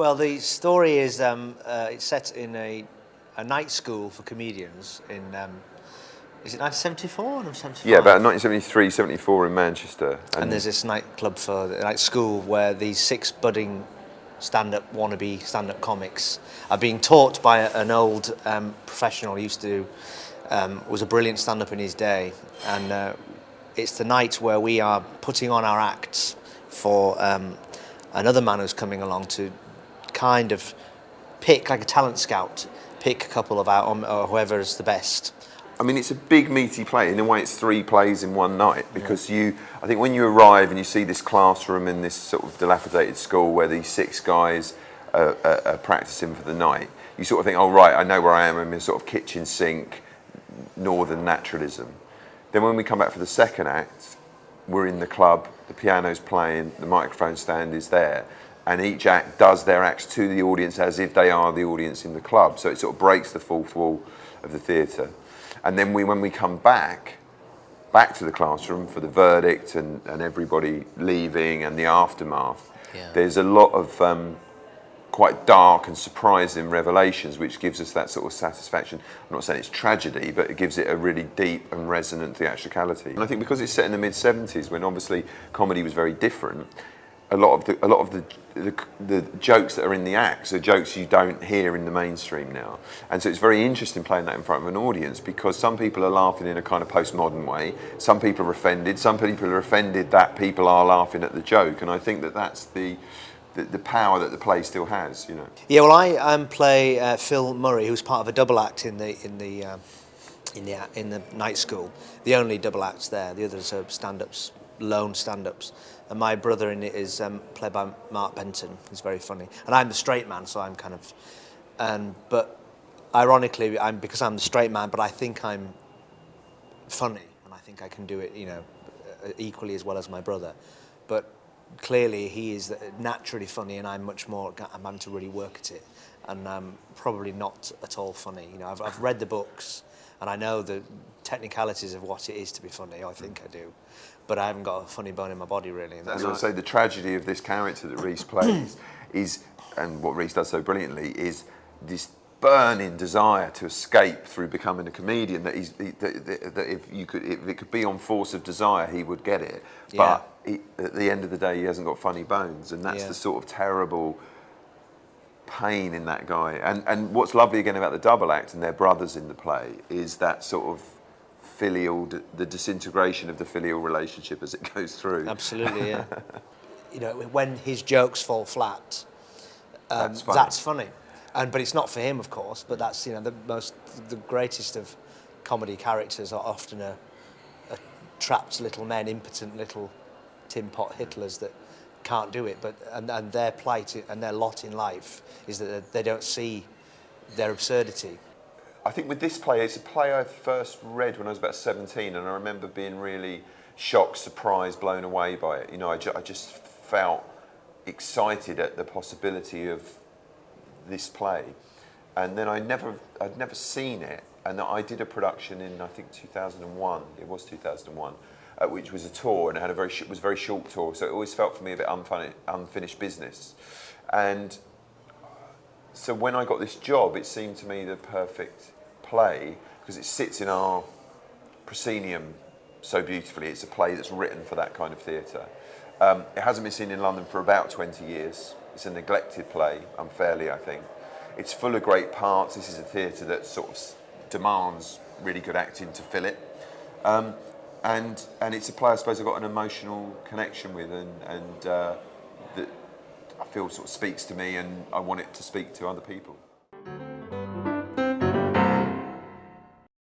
Well, the story is it's set in a night school for comedians in, is it 1974 or 1975? Yeah, about 1973, 74 in Manchester. And there's this nightclub for night school where these 6 budding wannabe stand-up comics are being taught by an old professional who used to was a brilliant stand-up in his day, and it's the night where we are putting on our acts for another man who's coming along to kind of pick, like a talent scout, pick a couple of out, or whoever is the best. I mean, it's a big, meaty play. In a way, it's 3 plays in one night, because I think when you arrive and you see this classroom in this sort of dilapidated school where these 6 guys are practicing for the night, you sort of think, oh, right, I know where I am. I'm in a sort of kitchen sink, northern naturalism. Then when we come back for the second act, we're in the club, the piano's playing, the microphone stand is there, and each act does their acts to the audience as if they are the audience in the club. So it sort of breaks the fourth wall of the theatre. And then when we come back to the classroom for the verdict and everybody leaving and the aftermath, there's a lot of quite dark and surprising revelations, which gives us that sort of satisfaction. I'm not saying it's tragedy, but it gives it a really deep and resonant theatricality. And I think because it's set in the mid-70s, when obviously comedy was very different, a lot of the jokes that are in the acts are jokes you don't hear in the mainstream now. And so it's very interesting playing that in front of an audience, because some people are laughing in a kind of postmodern way, some people are offended that people are laughing at the joke, and I think that that's the power that the play still has, you know. Yeah, well, I play Phil Murray, who's part of a double act in the night school. The only double acts there. The others are stand-ups, lone stand-ups. And my brother in it is played by Mark Benton. He's very funny. And I'm the straight man, so I'm kind of... but ironically, because I'm the straight man, but I think I'm funny, and I think I can do it, you know, equally as well as my brother. But clearly he is naturally funny, and I'm having to really work at it, and I'm probably not at all funny. You know, I've read the books, and I know the technicalities of what it is to be funny. I think I do, but I haven't got a funny bone in my body, really. And as I say, the tragedy of this character that Reece plays is, and what Reece does so brilliantly, is this burning desire to escape through becoming a comedian. That if it could be on force of desire, he would get it. But at the end of the day, he hasn't got funny bones, and that's the sort of terrible pain in that guy. And what's lovely again about the double act and their brothers in the play is that sort of the disintegration of the filial relationship as it goes through. Absolutely, yeah. You know, when his jokes fall flat, that's funny. But it's not for him, of course. But that's, you know, the greatest of comedy characters are often a trapped little men, impotent little tin pot Hitlers that can't do it. But and their plight and their lot in life is that they don't see their absurdity. I think with this play, it's a play I first read when I was about 17, and I remember being really shocked, surprised, blown away by it. You know, I just felt excited at the possibility of this play, and then I'd never seen it, and I did a production in, I think, 2001. It was 2001, which was a tour, and it had was a very short tour, so it always felt for me a bit unfinished business. And so when I got this job, it seemed to me the perfect play, because it sits in our proscenium so beautifully. It's a play that's written for that kind of theatre. It hasn't been seen in London for about 20 years. It's a neglected play, unfairly, I think. It's full of great parts. This is a theatre that sort of demands really good acting to fill it. And it's a play I suppose I've got an emotional connection with, and that I feel sort of speaks to me, and I want it to speak to other people.